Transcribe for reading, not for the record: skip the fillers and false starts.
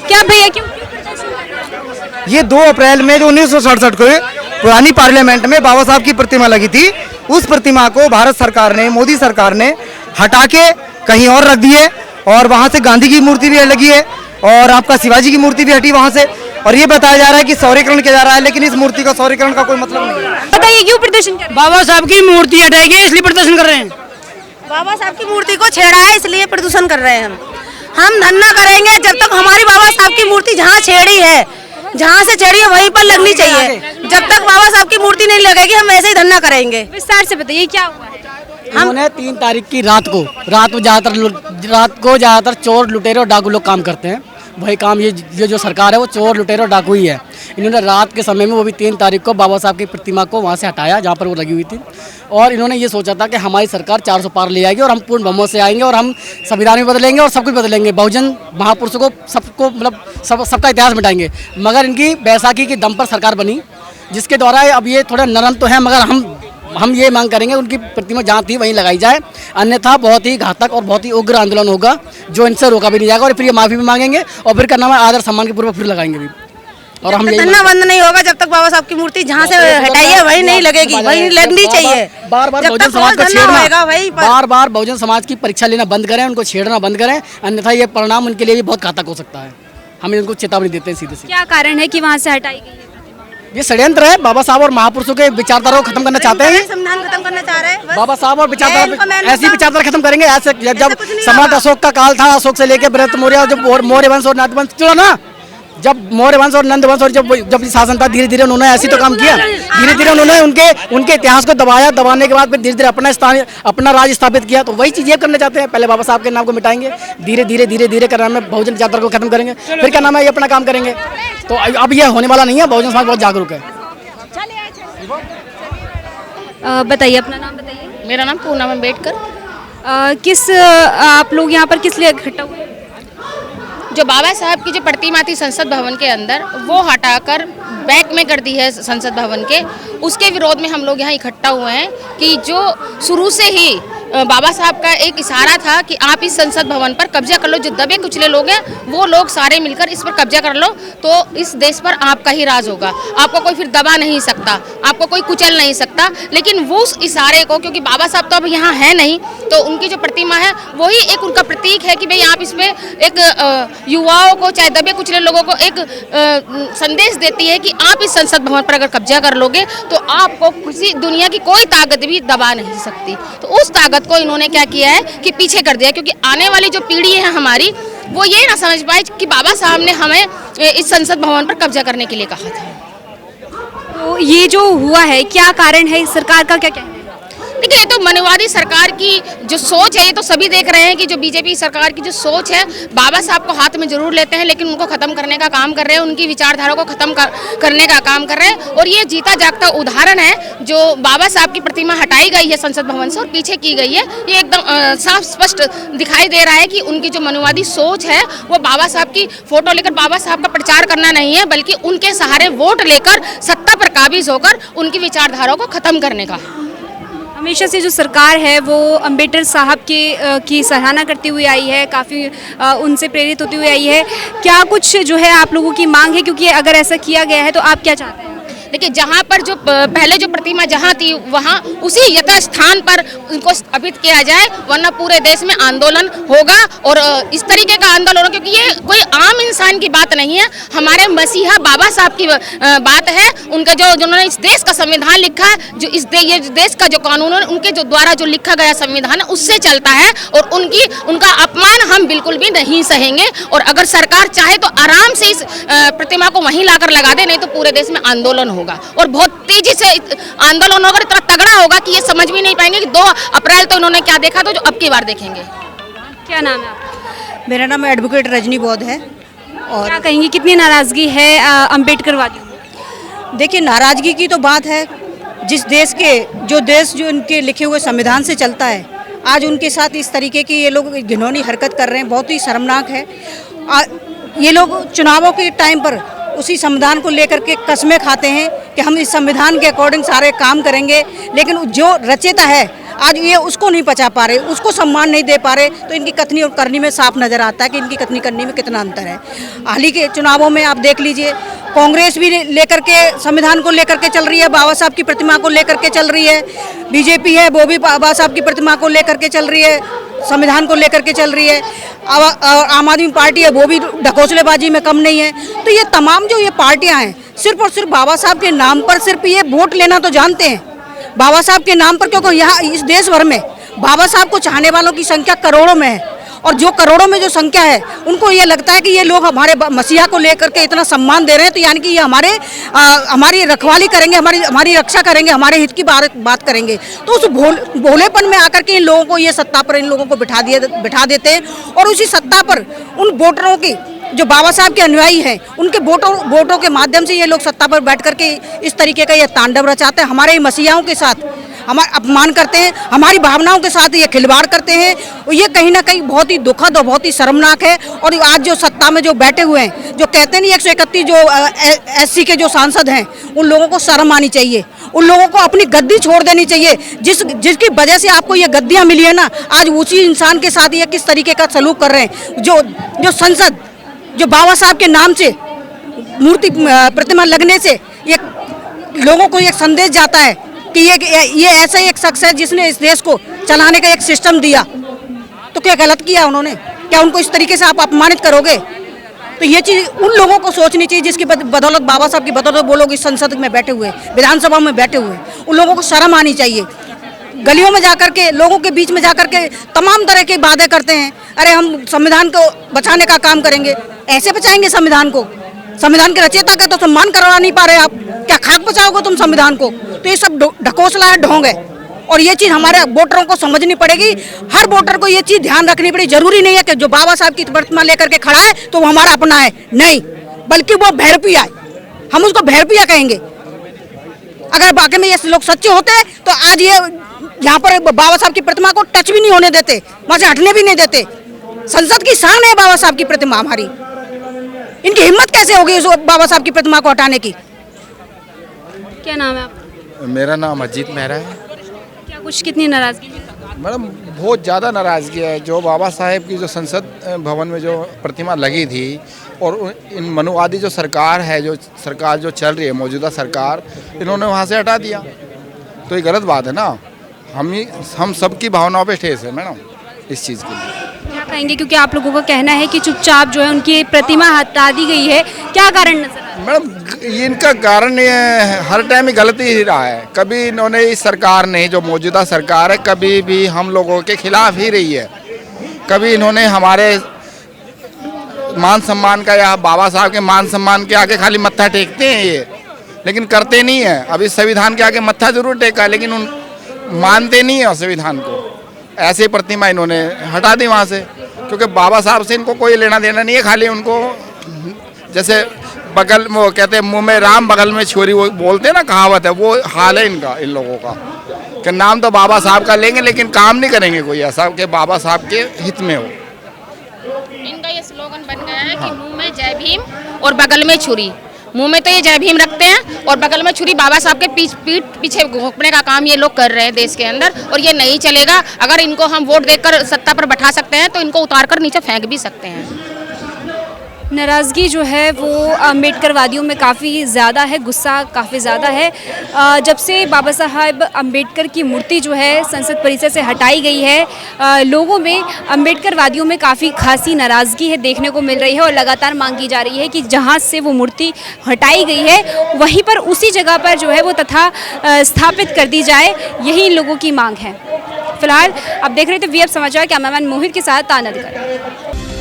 क्या भैया क्यों प्रदर्शन कर रहे हैं? ये 2 अप्रैल में जो 1967 को पुरानी पार्लियामेंट में बाबा साहब की प्रतिमा लगी थी, उस प्रतिमा को भारत सरकार ने, मोदी सरकार ने हटा के कहीं और रख दी है और वहाँ से गांधी की मूर्ति भी लगी है और आपका शिवाजी की मूर्ति भी हटी वहाँ से। और ये बताया जा रहा है कि सौरीकरण किया जा रहा है, लेकिन इस मूर्ति का सौरीकरण का कोई मतलब नहीं है। बताइए क्यों प्रदर्शन कर रहे हैं? बाबा साहब की मूर्ति हटाएगी इसलिए प्रदर्शन कर रहे हैं। बाबा साहब की मूर्ति को छेड़ा है इसलिए प्रदूषण कर रहे हैं। हम धरना करेंगे जब तक हमारी बाबा साहब की मूर्ति जहाँ छेड़ी है, जहाँ से छेड़ी है वहीं पर लगनी चाहिए। जब तक बाबा साहब की मूर्ति नहीं लगेगी हम ऐसे ही धरना करेंगे। विस्तार से बताइए क्या हुआ है? हमने 3 तारीख की रात को ज्यादातर चोर लुटेरे और डाकू लोग काम करते हैं। वही काम ये जो सरकार है वो चोर लुटेरे और डाकू ही है। इन्होंने रात के समय में वो भी 3 तारीख को बाबा साहब की प्रतिमा को वहाँ से हटाया जहाँ पर वो लगी हुई थी और इन्होंने ये सोचा था कि हमारी सरकार 400 पार ले आएगी और हम पूर्ण बहुमत से आएंगे और हम संविधान भी बदलेंगे और सब कुछ बदलेंगे, बहुजन महापुरुषों को सबको मतलब सबका इतिहास मिटाएंगे। मगर इनकी बैसाखी के दम पर सरकार बनी, जिसके द्वारा अब ये थोड़ा नरम तो है, मगर हम ये मांग करेंगे उनकी प्रतिमा जहाँ थी वहीं लगाई जाए, अन्यथा बहुत ही घातक और बहुत ही उग्र आंदोलन होगा जो इनसे रोका भी नहीं जाएगा। और फिर ये माफी भी मांगेंगे और फिर करना है आदर सम्मान के पूर्वक फिर लगाएंगे भी। और हम धरना बंद नहीं होगा जब तक बाबा साहब की मूर्ति जहाँ से हटाई है वहीं नहीं लगेगी, वहीं लगनी चाहिए। बार बार बहुजन समाज को छेड़ना, बार बहुजन समाज की परीक्षा लेना बंद करें, उनको छेड़ना बंद करें, अन्यथा ये परिणाम उनके लिए भी बहुत घातक हो सकता है। हम इनको चेतावनी देते हैं सीधे से। क्या कारण है कि वहाँ से हटाई गई है? ये षड्यंत्र है। बाबा साहब और महापुरुषों के विचारधारा को खत्म करना चाहते हैं। संविधान खत्म करना चाह रहे हैं। बाबा साहब और विचारधारा ऐसी विचारधारा खत्म करेंगे। ऐसे जब सम्राट अशोक का काल था, अशोक से लेकर बृहत मौर्य और जब मौर्य वंश और नंद वंश चला ना, जब मौर्य वंश और नंद वंश और जब शासन था, धीरे धीरे उन्होंने ऐसी तो काम किया, धीरे धीरे उन्होंने उनके इतिहास को दबाने के बाद फिर धीरे धीरे अपना राज स्थापित किया। तो वही चीज़ ये करना चाहते हैं। पहले बाबा साहब के नाम को मिटाएंगे, धीरे धीरे करना में बहुजन विचारधारा को खत्म करेंगे, फिर क्या नाम है ये अपना काम करेंगे। तो अब ये होने वाला नहीं है। बहुजन समाज बहुत जागरूक है। बताइए अपना नाम बताइए। मेरा नाम पूनम अम्बेडकर। आप लोग यहाँ पर किस लिए इकट्ठा हुए? जो बाबा साहब की जो प्रतिमा थी संसद भवन के अंदर, वो हटाकर बैक में कर दी है संसद भवन के, उसके विरोध में हम लोग यहाँ इकट्ठा हुए हैं कि जो शुरू से ही बाबा साहब का एक इशारा था कि आप इस संसद भवन पर कब्जा कर लो, जो दबे कुचले लोग हैं वो लोग सारे मिलकर इस पर कब्जा कर लो तो इस देश पर आपका ही राज होगा, आपको कोई फिर दबा नहीं सकता, आपको कोई कुचल नहीं सकता। लेकिन वो उस इशारे को, क्योंकि बाबा साहब तो अब यहाँ है नहीं, तो उनकी जो प्रतिमा है वही एक उनका प्रतीक है कि भाई आप इसमें एक युवाओं को, चाहे दबे कुचले लोगों को एक संदेश देती है कि आप इस संसद भवन पर अगर कब्जा कर लोगे तो आपको किसी दुनिया की कोई ताकत भी दबा नहीं सकती। तो उस ताकत को इन्होंने क्या किया है कि पीछे कर दिया, क्योंकि आने वाली जो पीढ़ी है हमारी वो ये ना समझ पाए कि बाबा साहब ने हमें इस संसद भवन पर कब्जा करने के लिए कहा था। तो ये जो हुआ है क्या कारण है? सरकार का क्या कहना है? देखिए, ये तो मनवादी सरकार की जो सोच है, ये तो सभी देख रहे हैं कि जो बीजेपी सरकार की जो सोच है, बाबा साहब को हाथ में जरूर लेते हैं लेकिन उनको खत्म करने का काम कर रहे हैं, उनकी विचारधारा को खत्म करने का काम कर रहे हैं। और ये जीता जागता उदाहरण है जो बाबा साहब की प्रतिमा हटाई गई है संसद भवन से और पीछे की गई है। ये एकदम साफ स्पष्ट दिखाई दे रहा है कि उनकी जो मनवादी सोच है वो बाबा साहब की फोटो लेकर बाबा साहब का प्रचार करना नहीं है, बल्कि उनके सहारे वोट लेकर सत्ता पर काबिज होकर उनकी विचारधारा को खत्म करने का। हमेशा से जो सरकार है वो अम्बेडकर साहब की सराहना करती हुई आई है, काफ़ी उनसे प्रेरित होती हुई आई है। क्या कुछ जो है आप लोगों की मांग है, क्योंकि अगर ऐसा किया गया है तो आप क्या चाहते हैं? देखिए, जहाँ पर जो पहले जो प्रतिमा जहाँ थी वहाँ उसी यथास्थान पर उनको स्थापित किया जाए, वरना पूरे देश में आंदोलन होगा। और इस तरीके का आंदोलन होगा, क्योंकि ये कोई आम इंसान की बात नहीं है, हमारे मसीहा बाबा साहब की बात है। उनका जो जिन्होंने इस देश का संविधान लिखा है, जो ये देश का जो कानून है, उनके जो द्वारा जो लिखा गया संविधान है उससे चलता है और उनका अपमान हम बिल्कुल भी नहीं सहेंगे। और अगर सरकार चाहे तो आराम से इस प्रतिमा को वहीं लाकर लगा दे, नहीं तो पूरे देश में आंदोलन होगा और बहुत तेजी से आंदोलन होगा, इतना तगड़ा होगा कि ये समझ भी नहीं पाएंगे कि 2 अप्रैल तो इन्होंने क्या देखा था जो अब की बार देखेंगे। क्या नाम है आपका? मेरा नाम एडवोकेट रजनी बौद्ध है। और क्या कहेंगी, कितनी नाराजगी है अम्बेडकरवादियों में? देखिए, नाराजगी की तो बात है, जिस देश जो इनके लिखे हुए संविधान से चलता है, आज उनके साथ इस तरीके की ये लोग घिनौनी हरकत कर रहे हैं, बहुत ही शर्मनाक है। ये लोग चुनावों के टाइम पर उसी संविधान को लेकर के कस्में खाते हैं कि हम इस संविधान के अकॉर्डिंग सारे काम करेंगे, लेकिन जो रचेता है आज ये उसको नहीं पचा पा रहे, उसको सम्मान नहीं दे पा रहे, तो इनकी कथनी और करनी में साफ नजर आता है कि इनकी कथनी करनी में कितना अंतर है। हाल ही के चुनावों में आप देख लीजिए, कांग्रेस भी लेकर के संविधान को लेकर के चल रही है, बाबा साहब की प्रतिमा को लेकर के चल रही है, बीजेपी है वो भी बाबा साहब की प्रतिमा को लेकर के चल रही है, संविधान को लेकर के चल रही है, आम आदमी पार्टी है वो भी ढकोसलेबाजी में कम नहीं है। तो ये तमाम जो ये पार्टियां हैं सिर्फ और सिर्फ बाबा साहब के नाम पर सिर्फ ये वोट लेना तो जानते हैं, बाबा साहब के नाम पर, क्योंकि यहाँ इस देश भर में बाबा साहब को चाहने वालों की संख्या करोड़ों में है, और जो करोड़ों में जो संख्या है उनको ये लगता है कि ये लोग हमारे मसीहा को लेकर के इतना सम्मान दे रहे हैं, तो यानी कि ये हमारी रखवाली करेंगे, हमारी रक्षा करेंगे, हमारे हित की बात करेंगे। तो उस भोलेपन में आकर के इन लोगों को ये सत्ता पर इन लोगों को बिठा देते हैं, और उसी सत्ता पर उन वोटरों की जो बाबा साहब के अनुयायी हैं उनके वोटों के माध्यम से ये लोग सत्ता पर बैठ करके इस तरीके का ये तांडव रचाते हैं, हमारे मसीहाओं के साथ हमारा अपमान करते हैं, हमारी भावनाओं के साथ ये खिलवाड़ करते हैं। ये कहीं ना कहीं बहुत ही दुखद और बहुत ही शर्मनाक है। और आज जो सत्ता में जो बैठे हुए हैं, जो कहते नहीं 131 जो SC के जो सांसद हैं, उन लोगों को शर्म आनी चाहिए, उन लोगों को अपनी गद्दी छोड़ देनी चाहिए। जिसकी वजह से आपको ये गद्दियाँ मिली है ना, आज उसी इंसान के साथ ये किस तरीके का सलूक कर रहे हैं। जो संसद जो बाबा साहब के नाम से मूर्ति प्रतिमा लगने से ये लोगों को एक संदेश जाता है कि ये ऐसा एक शख्स है जिसने इस देश को चलाने का एक सिस्टम दिया, तो क्या गलत किया उन्होंने? क्या उनको इस तरीके से आप अपमानित करोगे? तो ये चीज़ उन लोगों को सोचनी चाहिए जिसकी बदौलत बाबा साहब की बदौलत वो लोग इस संसद में बैठे हुए, विधानसभा में बैठे हुए, उन लोगों को शर्म आनी चाहिए। गलियों में जाकर के, लोगों के बीच में जाकर के तमाम तरह के वादे करते हैं, अरे हम संविधान को बचाने का काम करेंगे। ऐसे बचाएंगे संविधान को? संविधान के रचयिता का तो सम्मान करवा नहीं पा रहे आप, क्या खाक बचाओगे तुम संविधान को? तो ये सब ढकोसला है, ढोंग है, और ये चीज़ हमारे वोटरों को समझनी पड़ेगी। हर वोटर को ये चीज़ ध्यान रखनी पड़ेगी। जरूरी नहीं है कि जो बाबा साहब की प्रतिमा लेकर के खड़ा है तो वो हमारा अपना है, नहीं, बल्कि वो भैरपिया है, हम उसको भैरपिया कहेंगे। अगर बाकी में ये लोग सच्चे होते तो आज ये यहाँ पर बाबा साहब की प्रतिमा को टच भी नहीं होने देते, वहाँ से हटने भी नहीं देते। संसद की शान है बाबा साहब की प्रतिमा हमारी, इनकी हिम्मत कैसे होगी इस बाबा साहब की प्रतिमा को हटाने की? क्या नाम है आपका? मेरा नाम अजीत मेहरा है। क्या कुछ कितनी नाराजगी? मैडम बहुत ज़्यादा नाराज़गी है। जो बाबा साहेब की जो संसद भवन में जो प्रतिमा लगी थी, और इन मनुवादी जो सरकार है, जो सरकार जो चल रही है मौजूदा सरकार, इन्होंने वहाँ से हटा दिया, तो ये गलत बात है ना। हम सबकी भावनाओं पे ठेस है मैडम इस चीज़ के लिए। क्या कहेंगे, क्योंकि आप लोगों का कहना है कि चुपचाप जो है उनकी प्रतिमा हटा दी गई है, क्या कारण नजर आता है? मैडम ये इनका कारण ये हर टाइम ही गलती ही रहा है। कभी इन्होंने इस सरकार ने, जो मौजूदा सरकार है, कभी भी हम लोगों के खिलाफ ही रही है। कभी इन्होंने हमारे मान सम्मान का या बाबा साहब के मान सम्मान के आगे खाली मत्था टेकते हैं ये, लेकिन करते नहीं है। अभी संविधान के आगे मत्था जरूर टेका, लेकिन उन मानते नहीं है संविधान को। ऐसे प्रतिमा इन्होंने हटा दी वहाँ से, क्योंकि बाबा साहब से इनको कोई लेना देना नहीं है। खाली उनको जैसे बगल में वो कहते हैं मुंह में राम बगल में छुरी, वो बोलते हैं ना, कहावत है, वो हाल है इनका, इन लोगों का, कि नाम तो बाबा साहब का लेंगे लेकिन काम नहीं करेंगे कोई ऐसा कि बाबा साहब के हित में हो। इनका ये स्लोगन बन गया है कि मुंह में जय भीम और बगल में छुरी। मुंह में तो ये जय भीम रखते हैं और बगल में छुरी बाबा साहब के पीठ पीछे घोंपने का काम ये लोग कर रहे हैं देश के अंदर, और ये नहीं चलेगा। अगर इनको हम वोट देकर सत्ता पर बैठा सकते हैं तो इनको उतार कर नीचे फेंक भी सकते हैं। नाराज़गी जो है वो अम्बेडकरवादियों में काफ़ी ज़्यादा है, गुस्सा काफ़ी ज़्यादा है। जब से बाबा साहब अम्बेडकर की मूर्ति जो है संसद परिसर से हटाई गई है, लोगों में, अम्बेडकरवादियों में काफ़ी खासी नाराज़गी है देखने को मिल रही है, और लगातार मांग की जा रही है कि जहाँ से वो मूर्ति हटाई गई है वहीं पर उसी जगह पर जो है वो तथा स्थापित कर दी जाए, यही लोगों की मांग है। फिलहाल आप देख रहे थे वीएफ समाचार, कैमरामैन मोहित के साथ ताना अधिकारी।